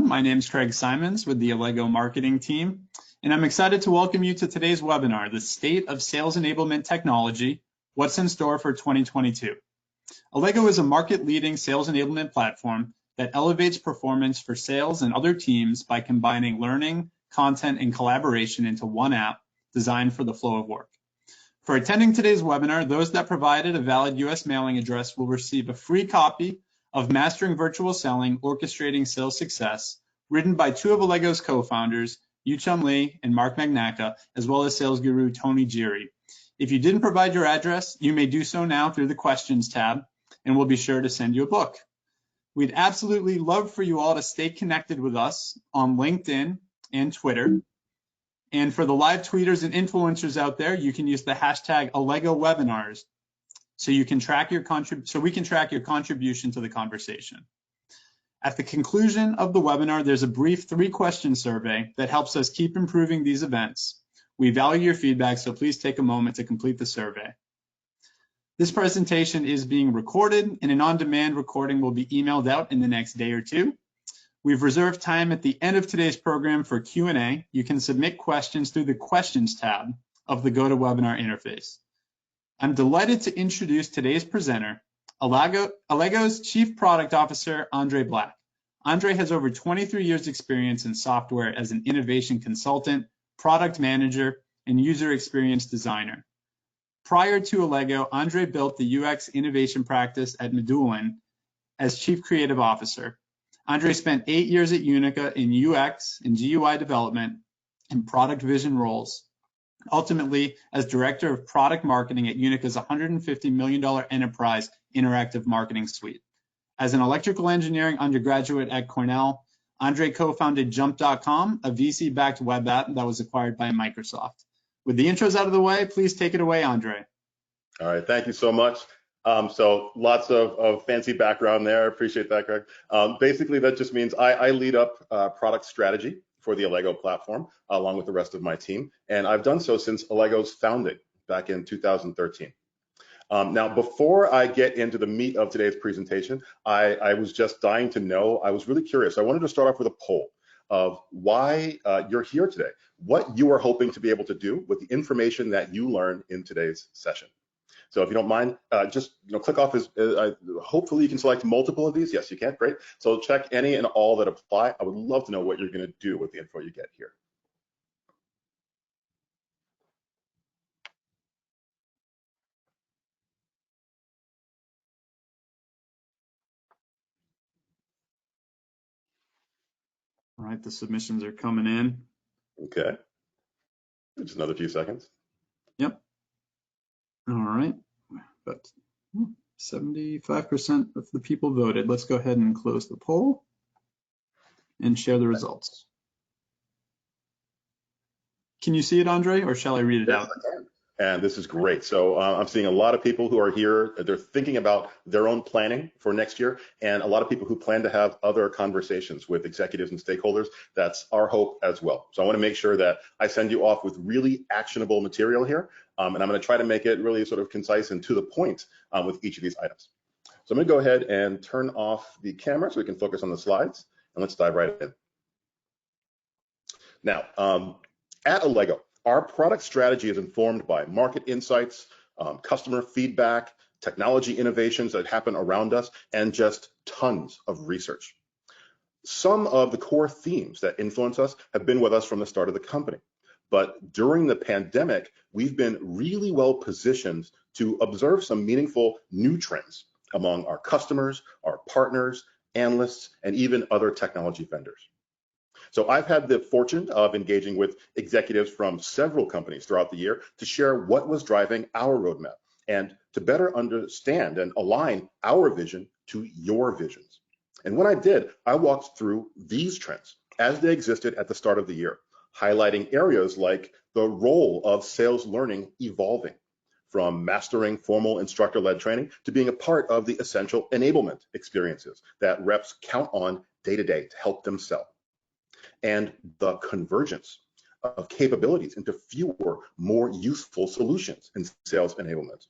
My name is Craig Simons with the Allego marketing team, and I'm excited to welcome you to today's webinar, The State of Sales Enablement Technology, What's in Store for 2022. Allego is a market-leading sales enablement platform that elevates performance for sales and other teams by combining learning, content, and collaboration into one app designed for the flow of work. For attending today's webinar, those that provided a valid US mailing address will receive a free copy of Mastering Virtual Selling, Orchestrating Sales Success, written by two of Allego's co-founders, Yu-Chum Lee and Mark Magnacca, as well as sales guru Tony Giri. If you didn't provide your address, you may do so now through the Questions tab, and we'll be sure to send you a book. We'd absolutely love for you all to stay connected with us on LinkedIn and Twitter. And for the live tweeters and influencers out there, you can use the hashtag AllegoWebinars so we can track your contribution to the conversation. At the conclusion of the webinar, there's a brief 3-question survey that helps us keep improving these events. We value your feedback, so please take a moment to complete the survey. This presentation is being recorded, and an on-demand recording will be emailed out in the next day or two. We've reserved time at the end of today's program for Q&A. You can submit questions through the Questions tab of the GoToWebinar interface. I'm delighted to introduce today's presenter, Allego's Chief Product Officer, Andre Black. Andre has over 23 years experience in software as an innovation consultant, product manager, and user experience designer. Prior to Allego, Andre built the UX innovation practice at Medulin as Chief Creative Officer. Andre spent 8 years at Unica in UX and GUI development and product vision roles. Ultimately, as Director of Product Marketing at Unica's $150 million enterprise interactive marketing suite. As an electrical engineering undergraduate at Cornell, Andre co-founded Jump.com, a VC-backed web app that was acquired by Microsoft. With the intros out of the way, please take it away, Andre. All right, thank you so much. So lots of fancy background there. Appreciate that, Greg. Basically, that just means I lead up product strategy for the Allego platform, along with the rest of my team. And I've done so since Allego's founding back in 2013. Now, before I get into the meat of today's presentation, I was just dying to know, I was really curious. I wanted to start off with a poll of why you're here today, what you are hoping to be able to do with the information that you learn in today's session. So if you don't mind, just click off hopefully you can select multiple of these. Yes, you can, great. So check any and all that apply. I would love to know what you're gonna do with the info you get here. All right, the submissions are coming in. Okay, just another few seconds. Yep. All right, but 75% of the people voted. Let's go ahead and close the poll and share the results. Can you see it, Andre, or shall I read it out? I can. And this is great. So I'm seeing a lot of people who are here. They're thinking about their own planning for next year, and a lot of people who plan to have other conversations with executives and stakeholders. That's our hope as well. So I want to make sure that I send you off with really actionable material here, and I'm going to try to make it really sort of concise and to the point with each of these items. So I'm going to go ahead and turn off the camera so we can focus on the slides, and let's dive right in. Now, at Allego, our product strategy is informed by market insights, customer feedback, technology innovations that happen around us, and just tons of research. Some of the core themes that influence us have been with us from the start of the company. But during the pandemic, we've been really well positioned to observe some meaningful new trends among our customers, our partners, analysts, and even other technology vendors. So I've had the fortune of engaging with executives from several companies throughout the year to share what was driving our roadmap and to better understand and align our vision to your visions. And when I did, I walked through these trends as they existed at the start of the year, highlighting areas like the role of sales learning evolving, from mastering formal instructor-led training to being a part of the essential enablement experiences that reps count on day-to-day to help them sell, and the convergence of capabilities into fewer, more useful solutions in sales enablement,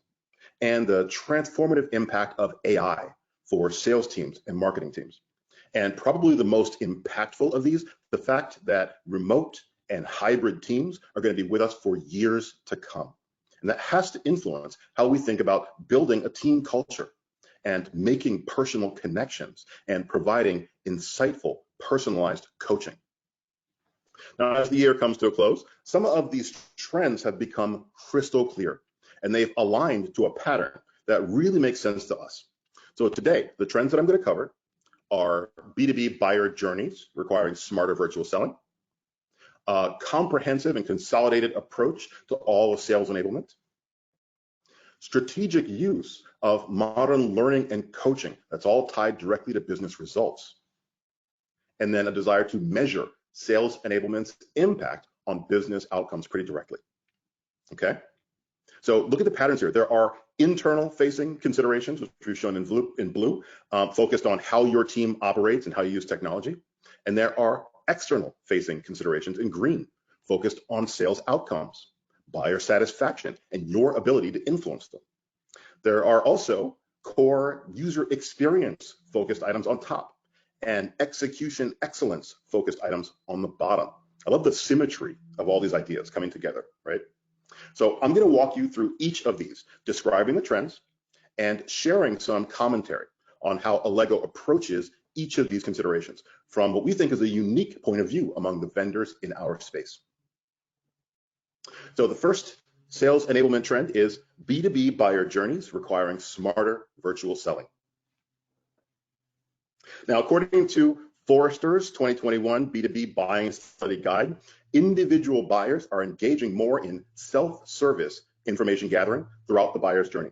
and the transformative impact of AI for sales teams and marketing teams, And probably the most impactful of these, the fact that remote and hybrid teams are going to be with us for years to come. And that has to influence how we think about building a team culture and making personal connections and providing insightful, personalized coaching. Now, as the year comes to a close, some of these trends have become crystal clear, and they've aligned to a pattern that really makes sense to us. So today, the trends that I'm going to cover are B2B buyer journeys requiring smarter virtual selling, a comprehensive and consolidated approach to all of sales enablement, strategic use of modern learning and coaching that's all tied directly to business results, and then a desire to measure sales enablement's impact on business outcomes pretty directly. Okay, so look at the patterns here. There are internal facing considerations, which we've shown in blue, focused on how your team operates and how you use technology. And there are external facing considerations in green, focused on sales outcomes, buyer satisfaction, and your ability to influence them. There are also core user experience focused items on top and execution excellence focused items on the bottom. I love the symmetry of all these ideas coming together, right? So I'm going to walk you through each of these, describing the trends and sharing some commentary on how Allego approaches each of these considerations from what we think is a unique point of view among the vendors in our space. So the first sales enablement trend is B2B buyer journeys requiring smarter virtual selling. Now, according to Forrester's 2021 B2B Buying Study Guide, individual buyers are engaging more in self-service information gathering throughout the buyer's journey,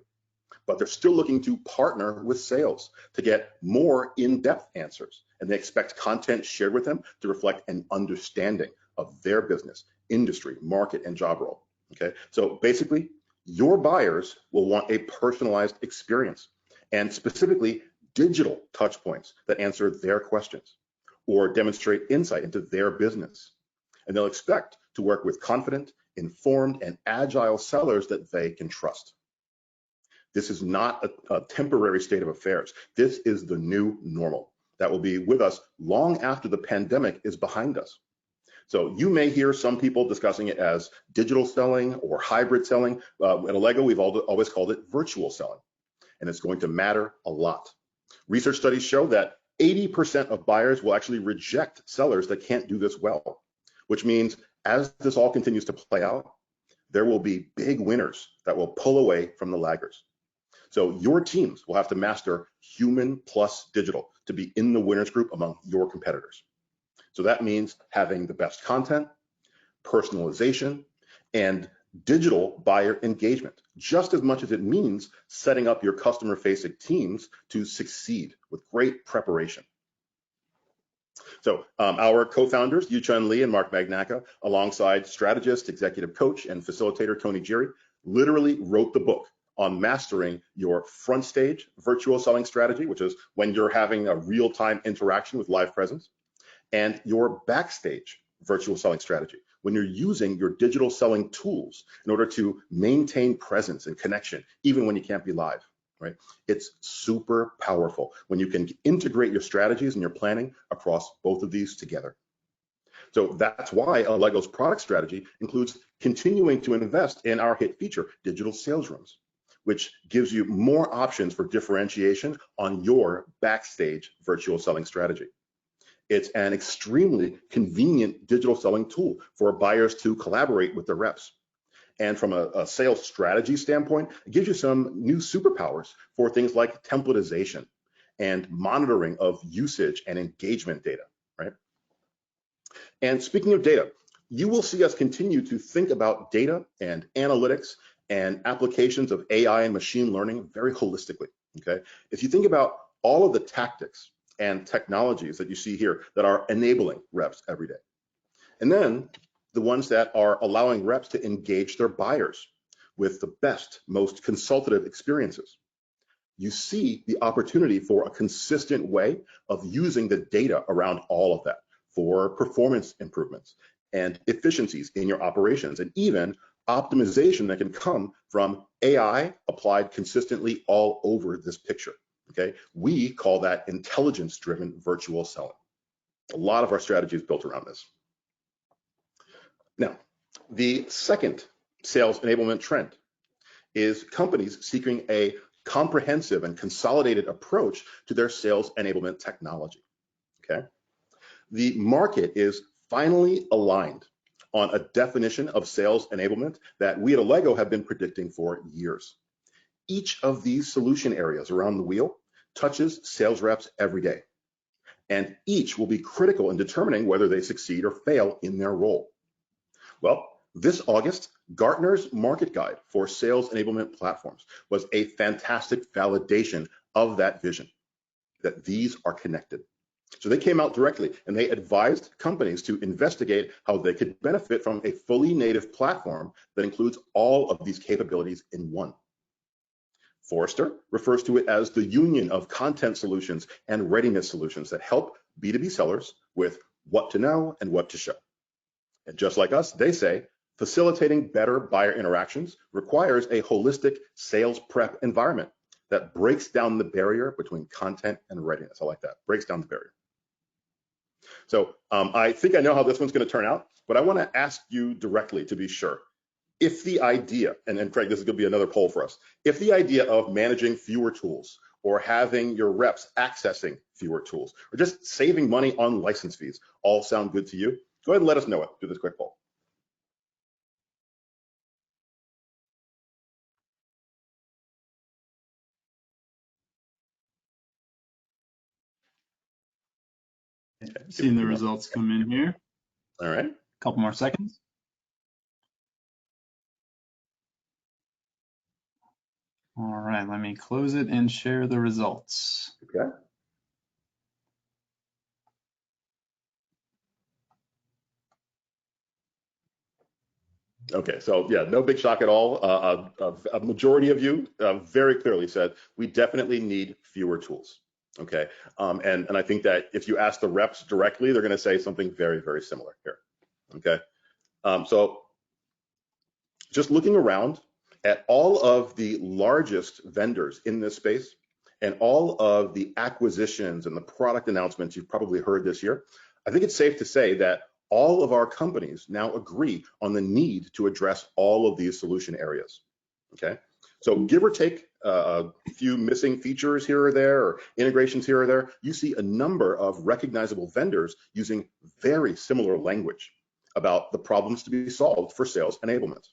but they're still looking to partner with sales to get more in-depth answers, and they expect content shared with them to reflect an understanding of their business, industry, market, and job role. Okay, so basically, your buyers will want a personalized experience, and specifically digital touch points that answer their questions or demonstrate insight into their business. And they'll expect to work with confident, informed, and agile sellers that they can trust. This is not a temporary state of affairs. This is the new normal that will be with us long after the pandemic is behind us. So you may hear some people discussing it as digital selling or hybrid selling. At Allego, we've always called it virtual selling, and it's going to matter a lot. Research studies show that 80% of buyers will actually reject sellers that can't do this well, which means as this all continues to play out, there will be big winners that will pull away from the laggards. So your teams will have to master human plus digital to be in the winners group among your competitors. So that means having the best content, personalization, and digital buyer engagement, just as much as it means setting up your customer-facing teams to succeed with great preparation. So our co-founders, Yu-Chun Lee and Mark Magnacca, alongside strategist, executive coach, and facilitator Tony Giri, literally wrote the book on mastering your front stage virtual selling strategy, which is when you're having a real-time interaction with live presence, and your backstage virtual selling strategy, when you're using your digital selling tools in order to maintain presence and connection, even when you can't be live, right? It's super powerful when you can integrate your strategies and your planning across both of these together. So that's why Allego's product strategy includes continuing to invest in our hit feature, digital sales rooms, which gives you more options for differentiation on your backstage virtual selling strategy. It's an extremely convenient digital selling tool for buyers to collaborate with their reps. And from a sales strategy standpoint, it gives you some new superpowers for things like templatization and monitoring of usage and engagement data, right? And speaking of data, you will see us continue to think about data and analytics and applications of AI and machine learning very holistically, okay? If you think about all of the tactics and technologies that you see here that are enabling reps every day, and then the ones that are allowing reps to engage their buyers with the best, most consultative experiences, you see the opportunity for a consistent way of using the data around all of that for performance improvements and efficiencies in your operations, and even optimization that can come from AI applied consistently all over this picture. Okay, we call that intelligence-driven virtual selling. A lot of our strategy is built around this. Now, the second sales enablement trend is companies seeking a comprehensive and consolidated approach to their sales enablement technology. Okay, the market is finally aligned on a definition of sales enablement that we at Allego have been predicting for years. Each of these solution areas around the wheel touches sales reps every day, and each will be critical in determining whether they succeed or fail in their role. Well, this August, Gartner's market guide for sales enablement platforms was a fantastic validation of that vision, that these are connected. So they came out directly and they advised companies to investigate how they could benefit from a fully native platform that includes all of these capabilities in one. Forrester refers to it as the union of content solutions and readiness solutions that help B2B sellers with what to know and what to show. And just like us, they say, facilitating better buyer interactions requires a holistic sales prep environment that breaks down the barrier between content and readiness. I like that, breaks down the barrier. So I think I know how this one's going to turn out, but I want to ask you directly to be sure. If the idea, and Craig, this is going to be another poll for us, if the idea of managing fewer tools or having your reps accessing fewer tools or just saving money on license fees all sound good to you, go ahead and let us know it through this quick poll. Seeing the results come in here. All right. A couple more seconds. All right, let me close it and share the results. Okay. Okay, so yeah, no big shock at all. A majority of you very clearly said we definitely need fewer tools. Okay, and I think that if you ask the reps directly, they're going to say something very, very similar here. Okay, so just looking around at all of the largest vendors in this space and all of the acquisitions and the product announcements you've probably heard this year, I think it's safe to say that all of our companies now agree on the need to address all of these solution areas. Okay, so give or take a few missing features here or there, or integrations here or there, you see a number of recognizable vendors using very similar language about the problems to be solved for sales enablement.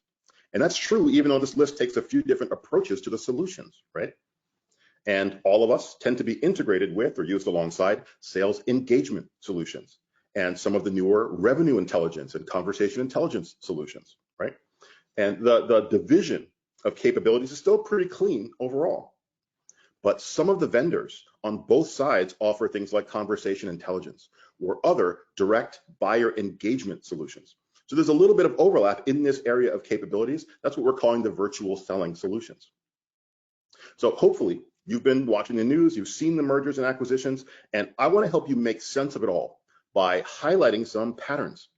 And that's true even though this list takes a few different approaches to the solutions, right? And all of us tend to be integrated with or used alongside sales engagement solutions and some of the newer revenue intelligence and conversation intelligence solutions, right? And the division of capabilities is still pretty clean overall. But some of the vendors on both sides offer things like conversation intelligence or other direct buyer engagement solutions. So there's a little bit of overlap in this area of capabilities. That's what we're calling the virtual selling solutions. So hopefully you've been watching the news, you've seen the mergers and acquisitions, and I want to help you make sense of it all by highlighting some patterns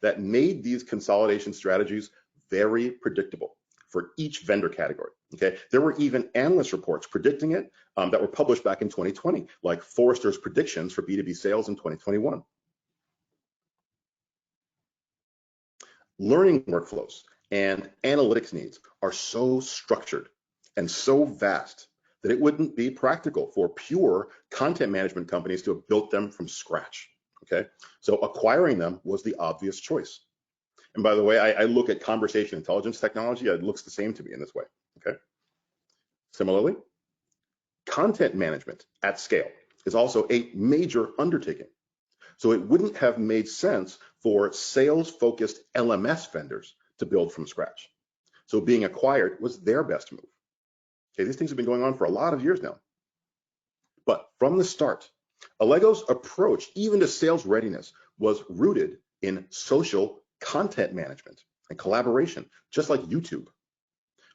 that made these consolidation strategies very predictable for each vendor category. Okay, there were even analyst reports predicting it that were published back in 2020, like Forrester's predictions for B2B sales in 2021. Learning workflows and analytics needs are so structured and so vast that it wouldn't be practical for pure content management companies to have built them from scratch. Okay, so acquiring them was the obvious choice. And by the way, I look at conversation intelligence technology, it looks the same to me in this way. Okay. Similarly, content management at scale is also a major undertaking. So it wouldn't have made sense for sales-focused LMS vendors to build from scratch. So being acquired was their best move. Okay, these things have been going on for a lot of years now. But from the start, Allego's approach, even to sales readiness, was rooted in social content management and collaboration, just like YouTube.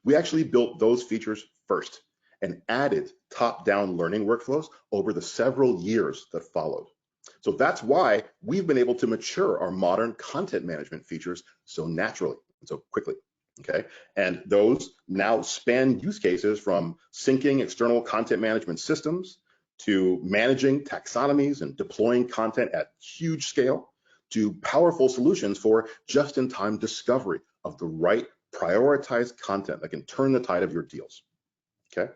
We actually built those features first and added top-down learning workflows over the several years that followed. So that's why we've been able to mature our modern content management features so naturally and so quickly. Okay, and those now span use cases from syncing external content management systems to managing taxonomies and deploying content at huge scale to powerful solutions for just-in-time discovery of the right prioritized content that can turn the tide of your deals. Okay,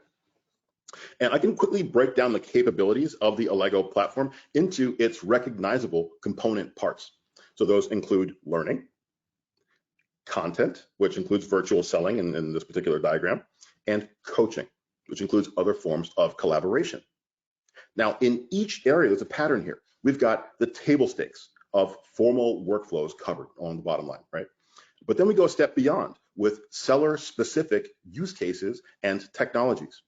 and I can quickly break down the capabilities of the Allego platform into its recognizable component parts. So those include learning, content, which includes virtual selling in this particular diagram, and coaching, which includes other forms of collaboration. Now, in each area, there's a pattern here. We've got the table stakes of formal workflows covered on the bottom line, right? But then we go a step beyond with seller-specific use cases and technologies.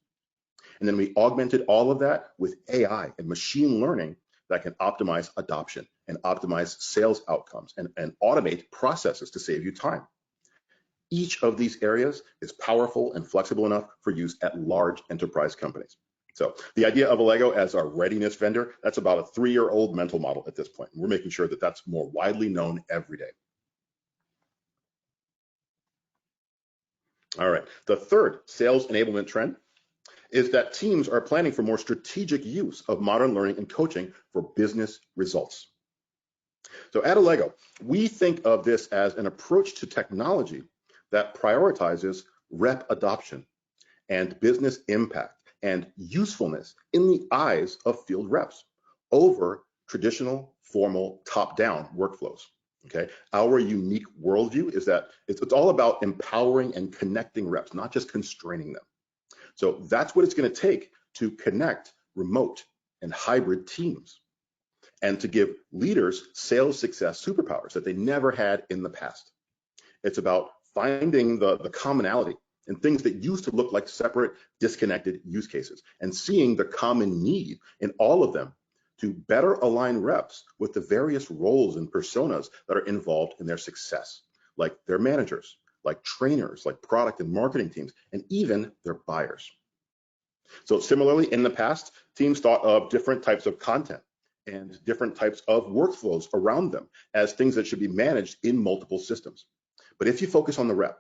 And then we augmented all of that with AI and machine learning that can optimize adoption and optimize sales outcomes and automate processes to save you time. Each of these areas is powerful and flexible enough for use at large enterprise companies. So the idea of Allego as our readiness vendor, that's about a 3-year-old mental model at this point. We're making sure that that's more widely known every day. All right, the third sales enablement trend is that teams are planning for more strategic use of modern learning and coaching for business results. So at Allego, we think of this as an approach to technology that prioritizes rep adoption and business impact and usefulness in the eyes of field reps over traditional, formal, top-down workflows. Okay, our unique worldview is that it's all about empowering and connecting reps, not just constraining them. So that's what it's going to take to connect remote and hybrid teams and to give leaders sales success superpowers that they never had in the past. It's about finding the commonality and things that used to look like separate, disconnected use cases and seeing the common need in all of them to better align reps with the various roles and personas that are involved in their success, like their managers, like trainers, like product and marketing teams, and even their buyers. So similarly, in the past, teams thought of different types of content and different types of workflows around them as things that should be managed in multiple systems. But if you focus on the rep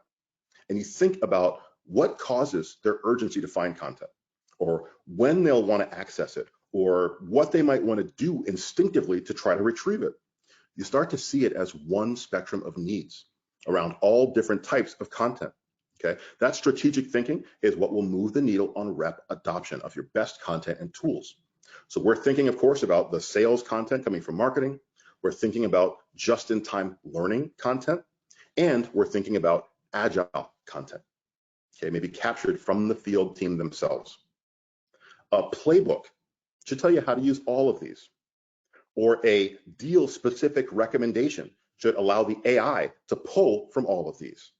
and you think about what causes their urgency to find content, or when they'll want to access it, or what they might want to do instinctively to try to retrieve it, you start to see it as one spectrum of needs around all different types of content. Okay, that strategic thinking is what will move the needle on rep adoption of your best content and tools. So we're thinking, of course, about the sales content coming from marketing. We're thinking about just-in-time learning content, and we're thinking about agile content. Okay, maybe captured from the field team themselves. A playbook should tell you how to use all of these, or a deal-specific recommendation should allow the AI to pull from all of these,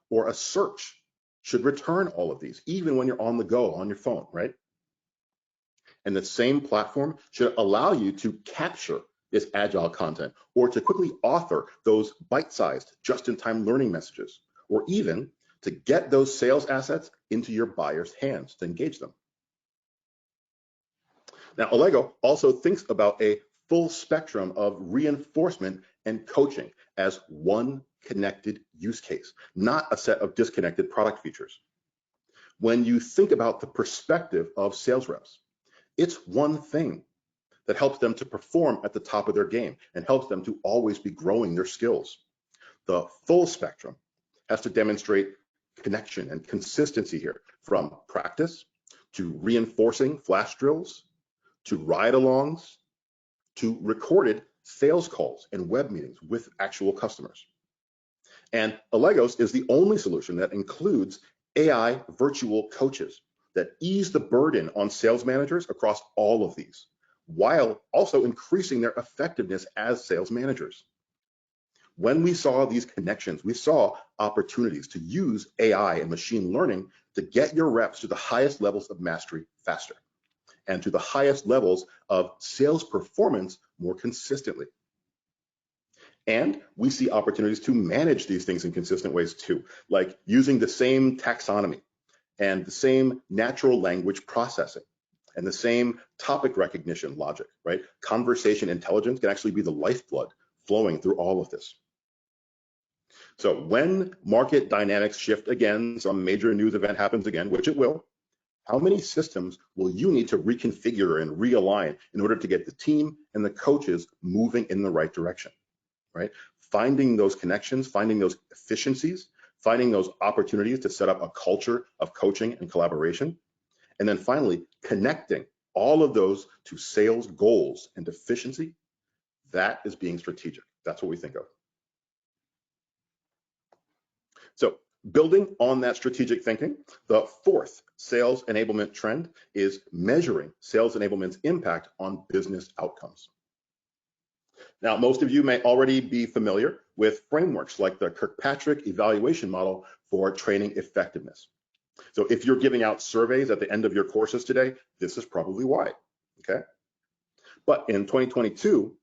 or a search should return all of these, even when you're on the go on your phone, right? And the same platform should allow you to capture this agile content or to quickly author those bite-sized, just-in-time learning messages, or even to get those sales assets into your buyer's hands to engage them. Now, Allego also thinks about a full spectrum of reinforcement and coaching as one connected use case, not a set of disconnected product features. When you think about the perspective of sales reps, it's one thing that helps them to perform at the top of their game and helps them to always be growing their skills. The full spectrum has to demonstrate connection and consistency here, from practice to reinforcing flash drills to ride-alongs to recorded sales calls and web meetings with actual customers. And Allegos is the only solution that includes AI virtual coaches that ease the burden on sales managers across all of these, while also increasing their effectiveness as sales managers. When we saw these connections, we saw opportunities to use AI and machine learning to get your reps to the highest levels of mastery faster and to the highest levels of sales performance more consistently. And we see opportunities to manage these things in consistent ways too, like using the same taxonomy and the same natural language processing and the same topic recognition logic, right? Conversation intelligence can actually be the lifeblood flowing through all of this. So when market dynamics shift again, some major news event happens again, which it will, how many systems will you need to reconfigure and realign in order to get the team and the coaches moving in the right direction, right? Finding those connections, finding those efficiencies, finding those opportunities to set up a culture of coaching and collaboration. And then finally, connecting all of those to sales goals and efficiency. That is being strategic. That's what we think of. So building on that strategic thinking, the fourth sales enablement trend is measuring sales enablement's impact on business outcomes. Now, most of you may already be familiar with frameworks like the Kirkpatrick evaluation model for training effectiveness. So if you're giving out surveys at the end of your courses today, this is probably why, okay? But in 2022,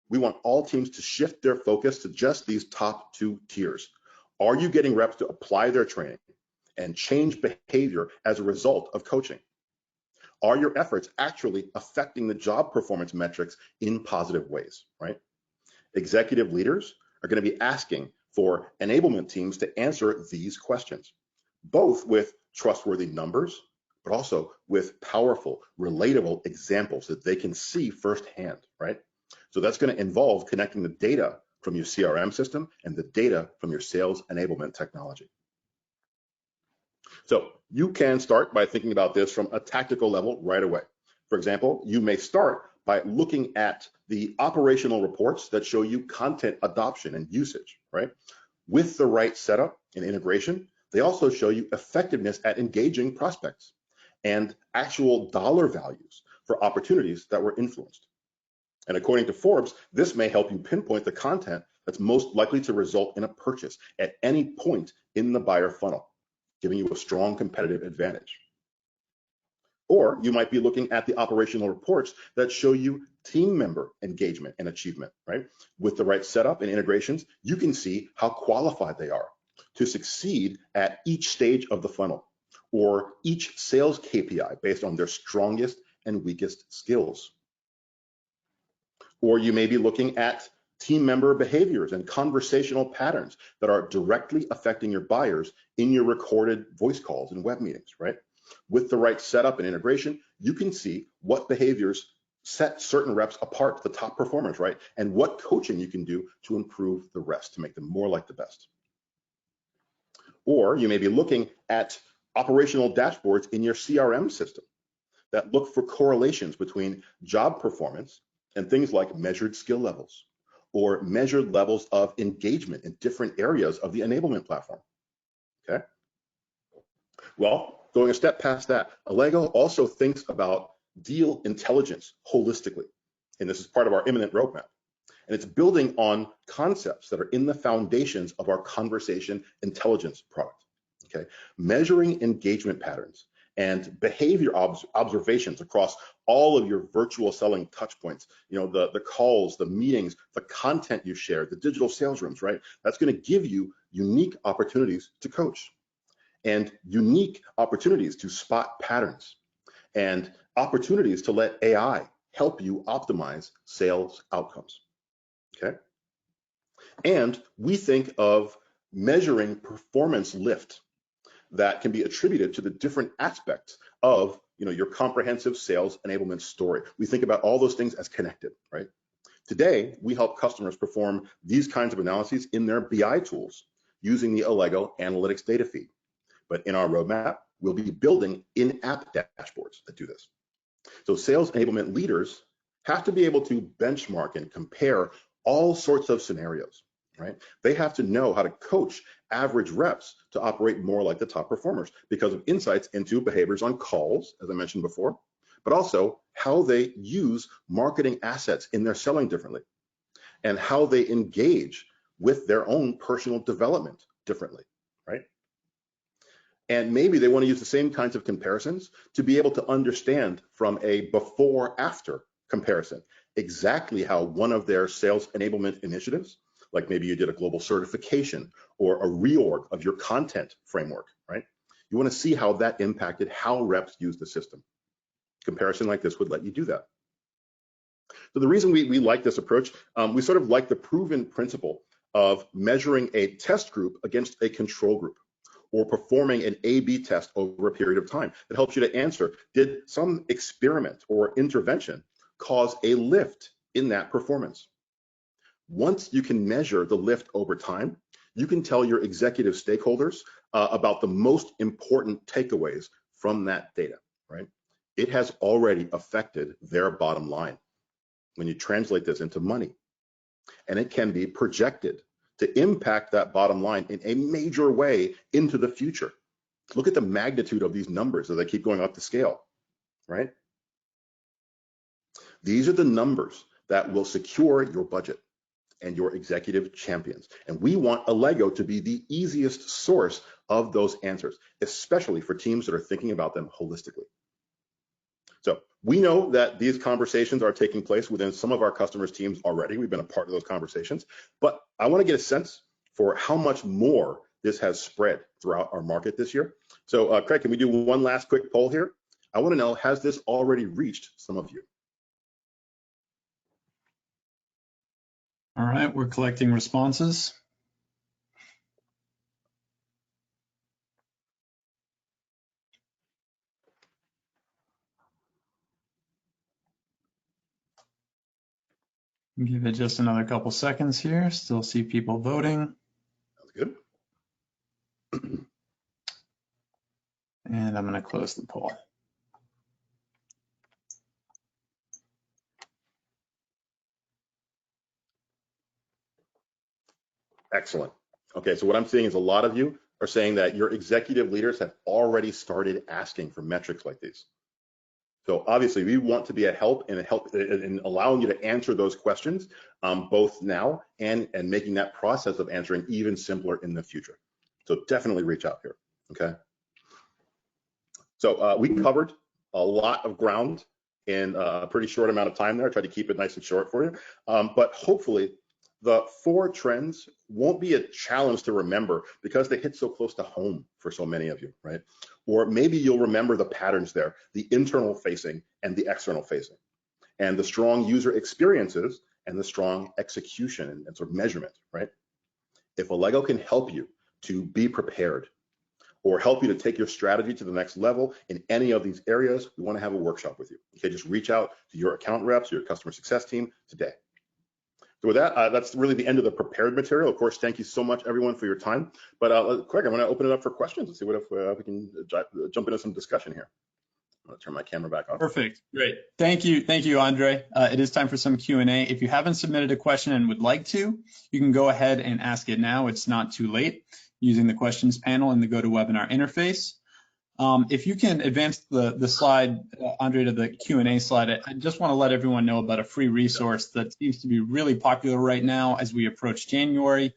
we want all teams to shift their focus to just these top two tiers. Are you getting reps to apply their training and change behavior as a result of coaching? Are your efforts actually affecting the job performance metrics in positive ways, right? Executive leaders are going to be asking for enablement teams to answer these questions, both with trustworthy numbers, but also with powerful, relatable examples that they can see firsthand, right? So that's going to involve connecting the data from your CRM system and the data from your sales enablement technology. So you can start by thinking about this from a tactical level right away. For example, you may start by looking at the operational reports that show you content adoption and usage, right? With the right setup and integration, they also show you effectiveness at engaging prospects and actual dollar values for opportunities that were influenced. And according to Forbes, this may help you pinpoint the content that's most likely to result in a purchase at any point in the buyer funnel, giving you a strong competitive advantage. Or you might be looking at the operational reports that show you team member engagement and achievement, right? With the right setup and integrations, you can see how qualified they are to succeed at each stage of the funnel or each sales KPI based on their strongest and weakest skills. Or you may be looking at team member behaviors and conversational patterns that are directly affecting your buyers in your recorded voice calls and web meetings, right? With the right setup and integration, you can see what behaviors set certain reps apart to the top performers, right? And what coaching you can do to improve the rest, to make them more like the best. Or you may be looking at operational dashboards in your CRM system that look for correlations between job performance and things like measured skill levels or measured levels of engagement in different areas of the enablement platform, okay? Well, going a step past that, Allego also thinks about deal intelligence holistically, and this is part of our imminent roadmap. And it's building on concepts that are in the foundations of our conversation intelligence product, okay? Measuring engagement patterns and behavior observations across all of your virtual selling touch points, you know, the calls, the meetings, the content you share, the digital sales rooms, right? That's going to give you unique opportunities to coach and unique opportunities to spot patterns and opportunities to let AI help you optimize sales outcomes, okay? And we think of measuring performance lift that can be attributed to the different aspects of, you know, your comprehensive sales enablement story. We think about all those things as connected, right? Today, we help customers perform these kinds of analyses in their BI tools using the Allego analytics data feed. But in our roadmap, we'll be building in-app dashboards that do this. So sales enablement leaders have to be able to benchmark and compare all sorts of scenarios, right? They have to know how to coach average reps to operate more like the top performers because of insights into behaviors on calls, as I mentioned before, but also how they use marketing assets in their selling differently and how they engage with their own personal development differently, right? And maybe they want to use the same kinds of comparisons to be able to understand from a before-after comparison exactly how one of their sales enablement initiatives, like maybe you did a global certification or a reorg of your content framework, right? You want to see how that impacted how reps use the system. Comparison like this would let you do that. So the reason we like this approach, we sort of like the proven principle of measuring a test group against a control group, or performing an A/B test over a period of time. It helps you to answer, did some experiment or intervention cause a lift in that performance? Once you can measure the lift over time, you can tell your executive stakeholders about the most important takeaways from that data, right? It has already affected their bottom line when you translate this into money. And it can be projected to impact that bottom line in a major way into the future. Look at the magnitude of these numbers as they keep going up the scale, right? These are the numbers that will secure your budget and your executive champions. And we want Allego to be the easiest source of those answers, especially for teams that are thinking about them holistically. So we know that these conversations are taking place within some of our customers' teams already. We've been a part of those conversations, but I want to get a sense for how much more this has spread throughout our market this year. So Craig, can we do one last quick poll here? I want to know, has this already reached some of you? All right, we're collecting responses. Give it just another couple seconds here. Still see people voting. That's good. And I'm going to close the poll. Excellent. Okay, so what I'm seeing is a lot of you are saying that your executive leaders have already started asking for metrics like these. So obviously we want to be a help in allowing you to answer those questions, both now and making that process of answering even simpler in the future. So definitely reach out here, okay? So we covered a lot of ground in a pretty short amount of time there. I tried to keep it nice and short for you, but hopefully the 4 trends won't be a challenge to remember because they hit so close to home for so many of you, right? Or maybe you'll remember the patterns there, the internal facing and the external facing, and the strong user experiences and the strong execution and sort of measurement, right? If Allego can help you to be prepared or help you to take your strategy to the next level in any of these areas, we want to have a workshop with you. Okay, just reach out to your account reps, your customer success team today. So with that, that's really the end of the prepared material. Of course, thank you so much, everyone, for your time. But Craig, I'm going to open it up for questions and see what if we can jump into some discussion here. I'm going to turn my camera back on. Perfect. Great. Thank you, Andre. It is time for some Q&A. If you haven't submitted a question and would like to, you can go ahead and ask it now. It's not too late using the questions panel in the GoToWebinar interface. If you can advance the slide, Andre, to the Q&A slide, I just want to let everyone know about a free resource that seems to be really popular right now as we approach January.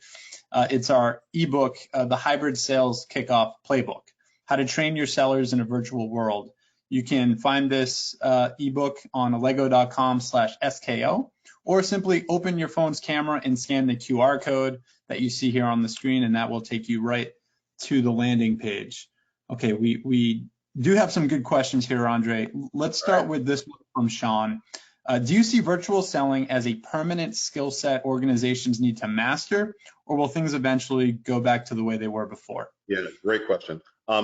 It's our ebook, the Hybrid Sales Kickoff Playbook, How to Train Your Sellers in a Virtual World. You can find this ebook on allego.com/SKO, or simply open your phone's camera and scan the QR code that you see here on the screen, and that will take you right to the landing page. Okay, we do have some good questions here, Andre. Let's start with this one from Sean. Do you see virtual selling as a permanent skill set organizations need to master, or will things eventually go back to the way they were before? Yeah, great question.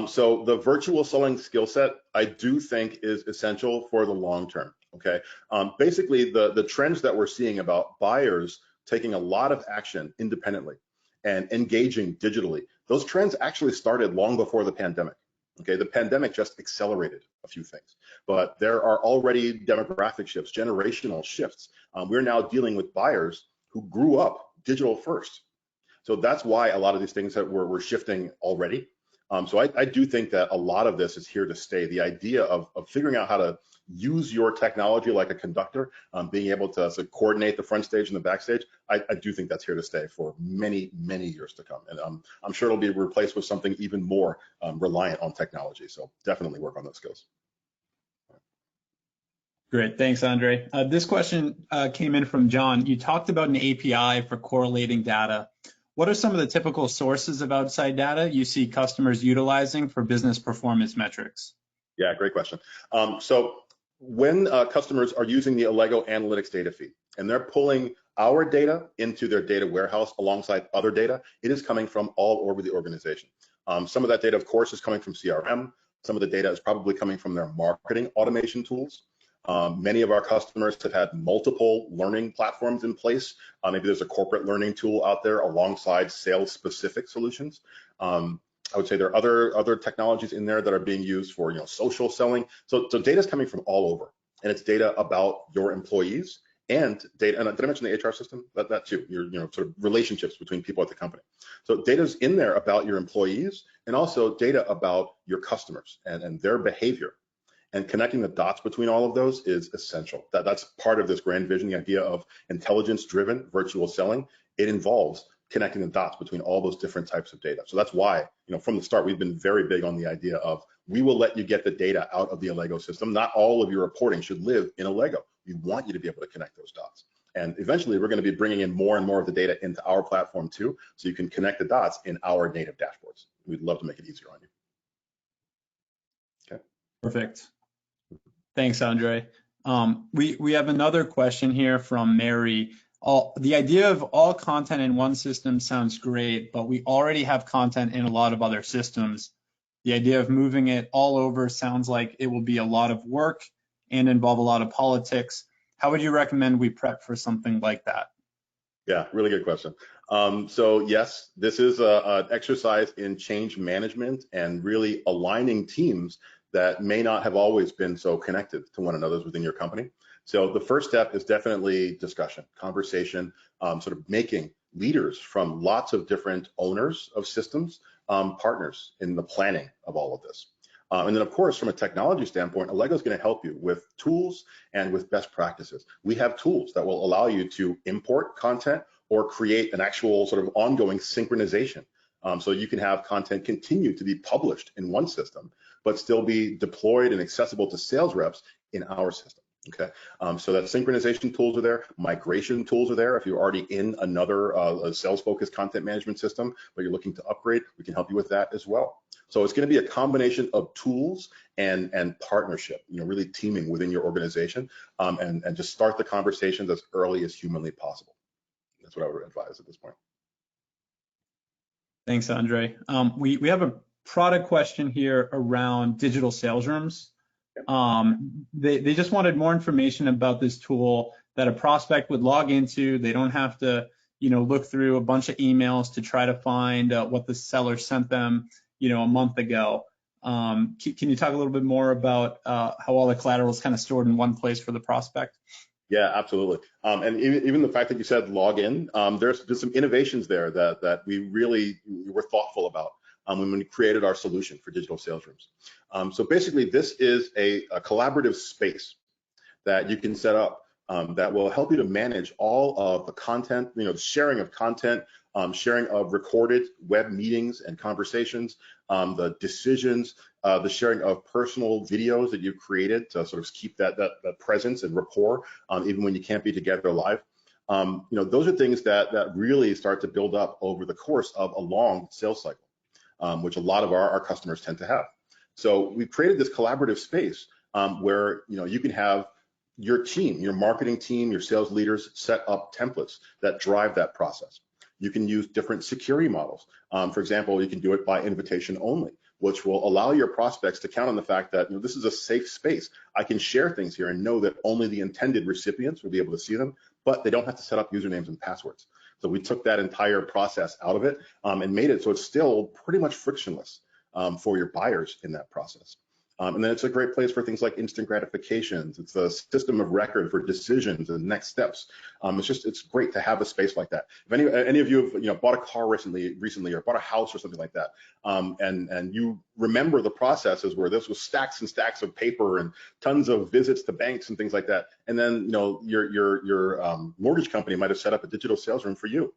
So the virtual selling skill set, I do think is essential for the long term, okay? Basically, the trends that we're seeing about buyers taking a lot of action independently and engaging digitally, those trends actually started long before the pandemic. Okay, the pandemic just accelerated a few things, but there are already demographic shifts, generational shifts. We're now dealing with buyers who grew up digital first. So that's why a lot of these things that we're shifting already. So I do think that a lot of this is here to stay. The idea of figuring out how to use your technology like a conductor, being able to coordinate the front stage and the backstage, I do think that's here to stay for many, many years to come. And I'm sure it'll be replaced with something even more reliant on technology. So definitely work on those skills. Great, thanks, Andre. This question came in from John. You talked about an API for correlating data. What are some of the typical sources of outside data you see customers utilizing for business performance metrics? Yeah, great question. So when customers are using the Allego analytics data feed and they're pulling our data into their data warehouse alongside other data, it is coming from all over the organization. Some of that data, of course, is coming from CRM. Some of the data is probably coming from their marketing automation tools. Many of our customers have had multiple learning platforms in place. Maybe there's a corporate learning tool out there alongside sales-specific solutions. I would say there are other technologies in there that are being used for social selling. So data is coming from all over, and it's data about your employees and data. And did I mention the HR system? That too. Your sort of relationships between people at the company. So data's in there about your employees and also data about your customers and their behavior. And connecting the dots between all of those is essential. That's part of this grand vision, the idea of intelligence-driven virtual selling. It involves connecting the dots between all those different types of data. So that's why, from the start, we've been very big on the idea of we will let you get the data out of the Allego system. Not all of your reporting should live in Allego. We want you to be able to connect those dots. And eventually, we're going to be bringing in more and more of the data into our platform too, so you can connect the dots in our native dashboards. We'd love to make it easier on you. Okay. Perfect. Thanks, Andre. We have another question here from Mary. The idea of all content in one system sounds great, but we already have content in a lot of other systems. The idea of moving it all over sounds like it will be a lot of work and involve a lot of politics. How would you recommend we prep for something like that? Yeah, really good question. So yes, this is an exercise in change management and really aligning teams that may not have always been so connected to one another within your company. So the first step is definitely discussion, conversation, sort of making leaders from lots of different owners of systems partners in the planning of all of this. And then, of course, from a technology standpoint, Allego is going to help you with tools and with best practices. We have tools that will allow you to import content or create an actual sort of ongoing synchronization. So you can have content continue to be published in one system, but still be deployed and accessible to sales reps in our system. Okay, so that synchronization tools are there, migration tools are there. If you're already in another sales-focused content management system, but you're looking to upgrade, we can help you with that as well. So it's going to be a combination of tools and partnership, really teaming within your organization, and just start the conversations as early as humanly possible. That's what I would advise at this point. Thanks, Andre. We have a product question here around digital sales rooms. They just wanted more information about this tool that a prospect would log into. They don't have to, look through a bunch of emails to try to find what the seller sent them, a month ago. Can you talk a little bit more about how all the collateral is kind of stored in one place for the prospect? Yeah, absolutely. And even the fact that you said log in, there's some innovations there that we were thoughtful about when we created our solution for digital sales rooms. So basically, this is a collaborative space that you can set up that will help you to manage all of the content, the sharing of content, sharing of recorded web meetings and conversations, the decisions, the sharing of personal videos that you've created to sort of keep that presence and rapport, even when you can't be together live. Those are things that really start to build up over the course of a long sales cycle, which a lot of our customers tend to have. So we've created this collaborative space where you can have your team, your marketing team, your sales leaders set up templates that drive that process. You can use different security models. For example, you can do it by invitation only, which will allow your prospects to count on the fact that this is a safe space. I can share things here and know that only the intended recipients will be able to see them, but they don't have to set up usernames and passwords. So we took that entire process out of it and made it so it's still pretty much frictionless for your buyers in that process. And then it's a great place for things like instant gratifications. It's a system of record for decisions and next steps. It's great to have a space like that. If any of you have bought a car recently or bought a house or something like that, and you remember the processes where this was stacks and stacks of paper and tons of visits to banks and things like that, and then your mortgage company might have set up a digital sales room for you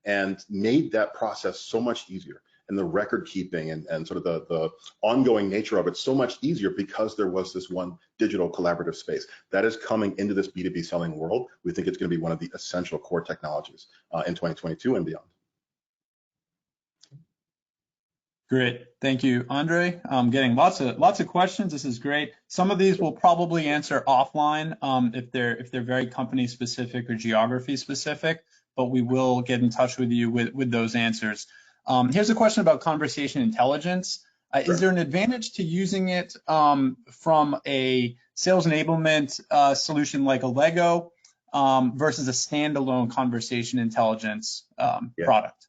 and made that process so much easier. And the record keeping and sort of the ongoing nature of it so much easier because there was this one digital collaborative space that is coming into this B2B selling world. We think it's going to be one of the essential core technologies in 2022 and beyond. Great, thank you, Andre. I'm getting lots of questions. This is great. Some of these we'll probably answer offline if they're very company specific or geography specific, but we will get in touch with you with those answers. Here's a question about conversation intelligence. Sure. Is there an advantage to using it from a sales enablement solution like Allego versus a standalone conversation intelligence product?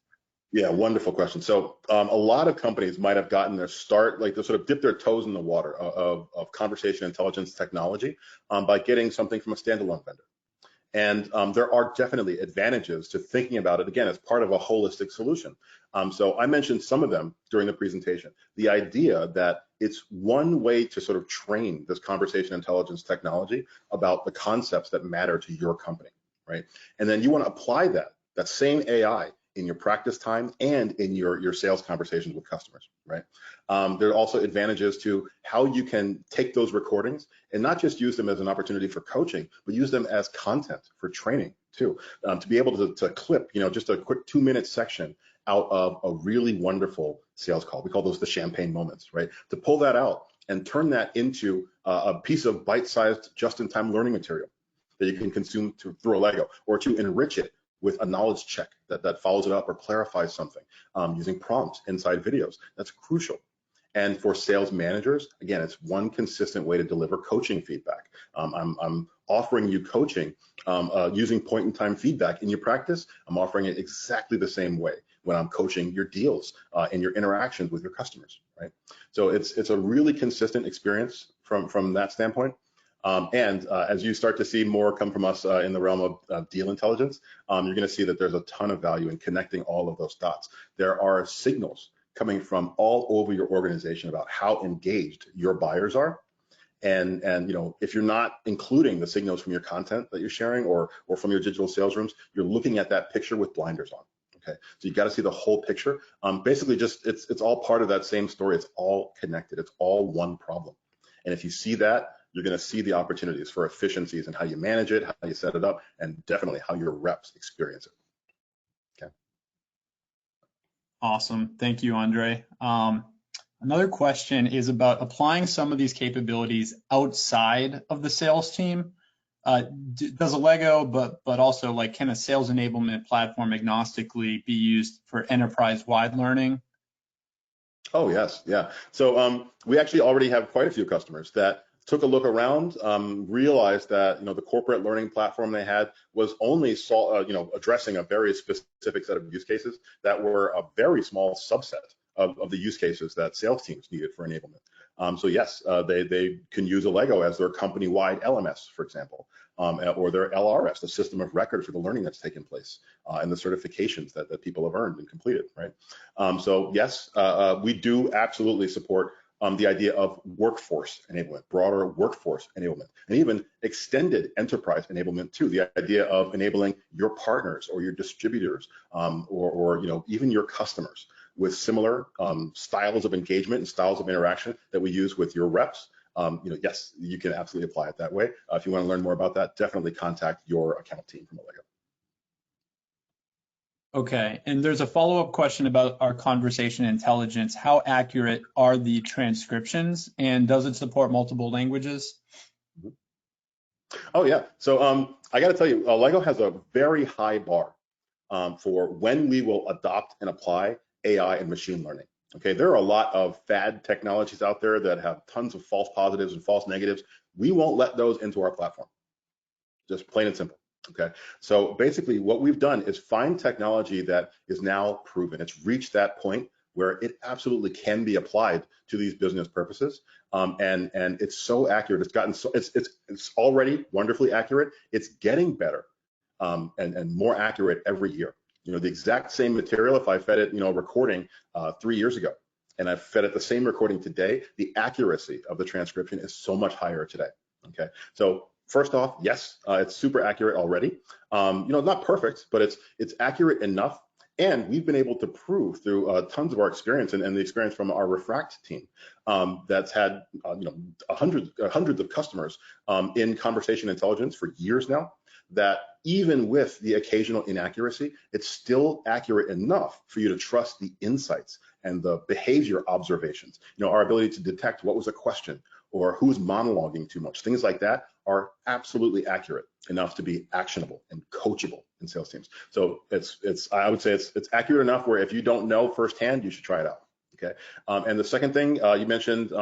Yeah, wonderful question. So a lot of companies might have gotten their start, like to sort of dip their toes in the water of conversation intelligence technology by getting something from a standalone vendor. And there are definitely advantages to thinking about it, again, as part of a holistic solution. So I mentioned some of them during the presentation. The idea that it's one way to sort of train this conversation intelligence technology about the concepts that matter to your company, right? And then you want to apply that same AI in your practice time and in your sales conversations with customers, right? There are also advantages to how you can take those recordings and not just use them as an opportunity for coaching, but use them as content for training too. To be able to clip, just a quick 2-minute section out of a really wonderful sales call. We call those the champagne moments, right? To pull that out and turn that into a piece of bite-sized, just-in-time learning material that you can consume through Allego, or to enrich it with a knowledge check that follows it up or clarifies something using prompts inside videos. That's crucial. And for sales managers, again, it's one consistent way to deliver coaching feedback. I'm offering you coaching using point-in-time feedback in your practice. I'm offering it exactly the same way when I'm coaching your deals and your interactions with your customers, right? So it's a really consistent experience from that standpoint. As you start to see more come from us in the realm of deal intelligence, you're going to see that there's a ton of value in connecting all of those dots. There are signals coming from all over your organization about how engaged your buyers are. And if you're not including the signals from your content that you're sharing or from your digital sales rooms, you're looking at that picture with blinders on. Okay, so you got to see the whole picture. Basically, just it's all part of that same story. It's all connected. It's all one problem. And if you see that, you're going to see the opportunities for efficiencies and how you manage it, how you set it up, and definitely how your reps experience it. Okay. Awesome. Thank you, Andre. Another question is about applying some of these capabilities outside of the sales team. Does Allego, but also like can a sales enablement platform agnostically be used for enterprise-wide learning? Oh, yes. Yeah. So we actually already have quite a few customers that took a look around, realized that the corporate learning platform they had was only addressing a very specific set of use cases that were a very small subset of the use cases that sales teams needed for enablement. So yes, they can use Allego as their company-wide LMS, for example, or their LRS, the system of record for the learning that's taken place and the certifications that people have earned and completed, right? So yes, we do absolutely support the idea of workforce enablement, broader workforce enablement, and even extended enterprise enablement too. The idea of enabling your partners or your distributors or even your customers with similar styles of engagement and styles of interaction that we use with your reps. Yes, you can absolutely apply it that way. If you want to learn more about that, definitely contact your account team from Allego. Okay, and there's a follow-up question about our conversation intelligence. How accurate are the transcriptions, and does it support multiple languages? Oh yeah, so I got to tell you, Allego has a very high bar for when we will adopt and apply AI and machine learning. Okay, there are a lot of fad technologies out there that have tons of false positives and false negatives. We won't let those into our platform, just plain and simple. Okay, so basically what we've done is find technology that is now proven. It's reached that point where it absolutely can be applied to these business purposes, and it's so accurate. It's gotten so it's already wonderfully accurate. It's getting better and more accurate every year. The exact same material, if I fed it, recording 3 years ago, and I've fed it the same recording today, the accuracy of the transcription is so much higher today. Okay, so first off, yes, it's super accurate already. Not perfect, but it's accurate enough. And we've been able to prove through tons of our experience and the experience from our Refract team that's had hundreds of customers in conversation intelligence for years now, that even with the occasional inaccuracy, it's still accurate enough for you to trust the insights and the behavior observations. Our ability to detect what was a question or who's monologuing too much, things like that are absolutely accurate enough to be actionable and coachable in sales teams. So I would say it's accurate enough where if you don't know firsthand, you should try it out. Okay. And the second thing you mentioned,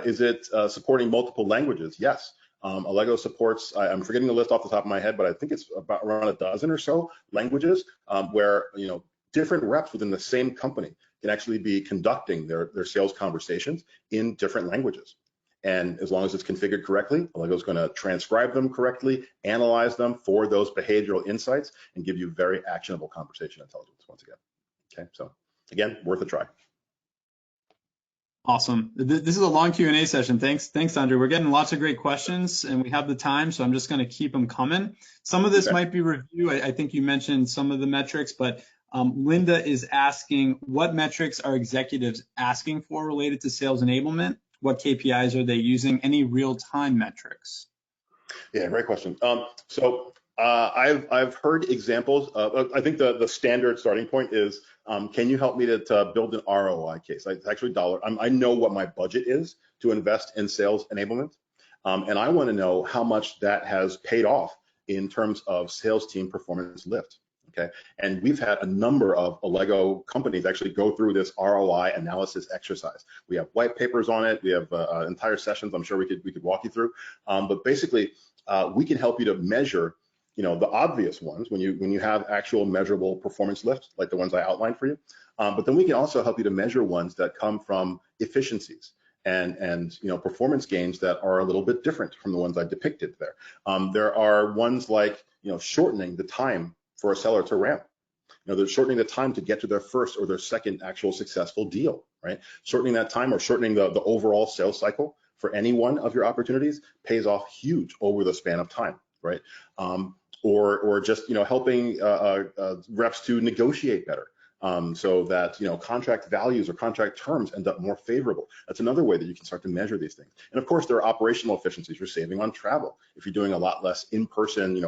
is it supporting multiple languages? Yes. Allego supports, I'm forgetting the list off the top of my head, but I think it's about around a dozen or so languages where different reps within the same company can actually be conducting their sales conversations in different languages. And as long as it's configured correctly, Allego is going to transcribe them correctly, analyze them for those behavioral insights, and give you very actionable conversation intelligence once again. Okay, so again, worth a try. Awesome. This is a long Q&A session. Thanks, Andre. We're getting lots of great questions, and we have the time, so I'm just going to keep them coming. Some of this might be review. I think you mentioned some of the metrics, but Linda is asking, what metrics are executives asking for related to sales enablement? What KPIs are they using? Any real-time metrics? Yeah, great question. I've heard examples of, I think the standard starting point is, can you help me to build an ROI case? It's actually dollar. I know what my budget is to invest in sales enablement, and I want to know how much that has paid off in terms of sales team performance lift. Okay, and we've had a number of Allego companies actually go through this ROI analysis exercise. We have white papers on it. We have entire sessions. I'm sure we could walk you through. But basically, we can help you to measure, the obvious ones when you have actual measurable performance lifts, like the ones I outlined for you. But then we can also help you to measure ones that come from efficiencies and performance gains that are a little bit different from the ones I depicted there. There are ones like shortening the time for a seller to ramp. They're shortening the time to get to their first or their second actual successful deal, right? Shortening that time or shortening the overall sales cycle for any one of your opportunities pays off huge over the span of time, right? Or just helping reps to negotiate better. So that contract values or contract terms end up more favorable. That's another way that you can start to measure these things. And of course, there are operational efficiencies. You're saving on travel if you're doing a lot less in-person,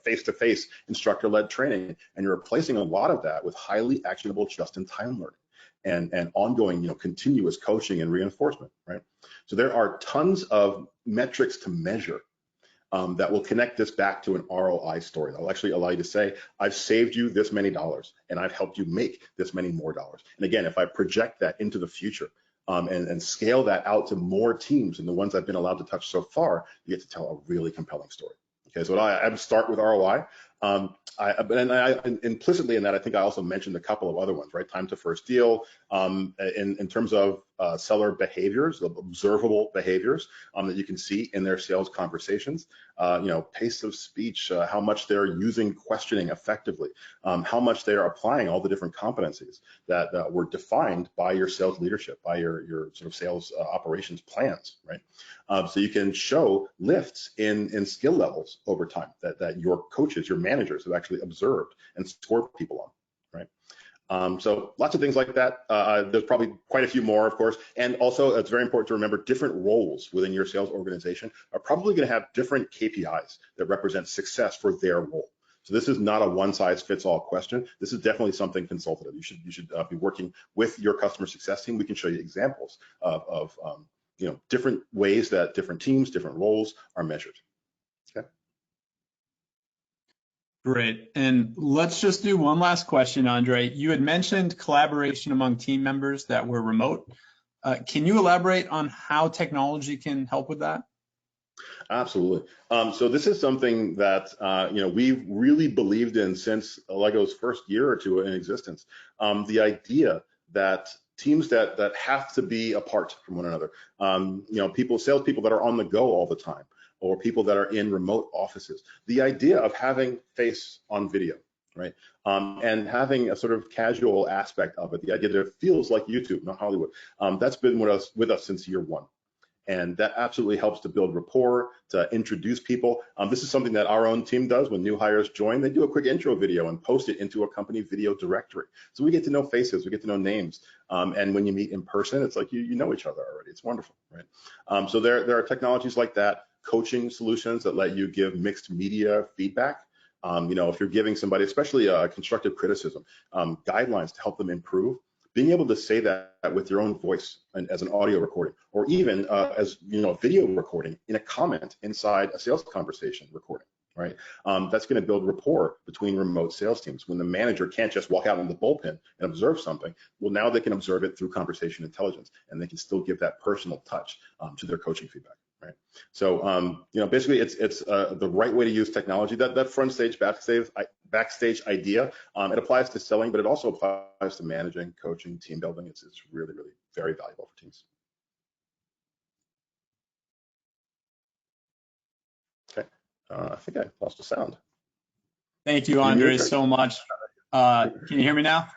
face-to-face instructor-led training, and you're replacing a lot of that with highly actionable just-in-time learning and ongoing, continuous coaching and reinforcement, right? So there are tons of metrics to measure that will connect this back to an ROI story. That'll actually allow you to say, I've saved you this many dollars and I've helped you make this many more dollars. And again, if I project that into the future and scale that out to more teams than the ones I've been allowed to touch so far, you get to tell a really compelling story. Okay, so I would start with ROI. Implicitly in that, I think I also mentioned a couple of other ones, right? Time to first deal, in terms of seller behaviors, observable behaviors that you can see in their sales conversations, pace of speech, how much they're using questioning effectively, how much they are applying all the different competencies that were defined by your sales leadership, by your sort of sales operations plans, right? So you can show lifts in skill levels over time that your coaches, your managers have actually observed and scored people on, right? So lots of things like that. There's probably quite a few more, of course. And also, it's very important to remember different roles within your sales organization are probably going to have different KPIs that represent success for their role. So this is not a one-size-fits-all question. This is definitely something consultative. You should be working with your customer success team. We can show you examples of different ways that different teams, different roles are measured. Okay. Great. And let's just do one last question, Andre. You had mentioned collaboration among team members that were remote. Can you elaborate on how technology can help with that? Absolutely. So this is something that we've really believed in since Allego's first year or two in existence. The idea that teams that have to be apart from one another, salespeople that are on the go all the time, or people that are in remote offices. The idea of having face on video, right? And having a sort of casual aspect of it, the idea that it feels like YouTube, not Hollywood, that's been with us since year one. And that absolutely helps to build rapport, to introduce people. This is something that our own team does when new hires join. They do a quick intro video and post it into a company video directory. So we get to know faces, we get to know names. And when you meet in person, it's like you know each other already. It's wonderful, right? So there are technologies like that. coaching solutions that let you give mixed media feedback. If you're giving somebody, especially constructive criticism, guidelines to help them improve, being able to say that with your own voice and as an audio recording, or even as a video recording in a comment inside a sales conversation recording, right? That's going to build rapport between remote sales teams. When the manager can't just walk out in the bullpen and observe something, well, now they can observe it through conversation intelligence, and they can still give that personal touch to their coaching feedback. Right. So, basically, it's the right way to use technology. That front stage, backstage idea, it applies to selling, but it also applies to managing, coaching, team building. It's really, really very valuable for teams. Okay, I think I lost the sound. Thank you, Andre, so much. Can you hear me now?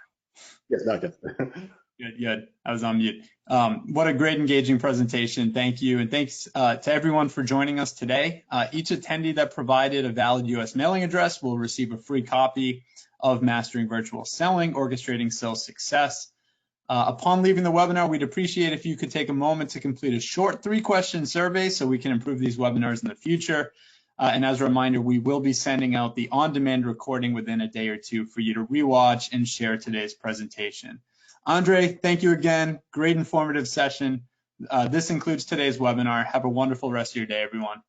Yes, now I can. Good. I was on mute. What a great engaging presentation. Thank you. And thanks to everyone for joining us today. Each attendee that provided a valid US mailing address will receive a free copy of Mastering Virtual Selling, Orchestrating Sales Success. Upon leaving the webinar, we'd appreciate if you could take a moment to complete a short 3-question survey so we can improve these webinars in the future. And as a reminder, we will be sending out the on-demand recording within a day or two for you to rewatch and share today's presentation. Andre, thank you again. Great informative session. This concludes today's webinar. Have a wonderful rest of your day, everyone.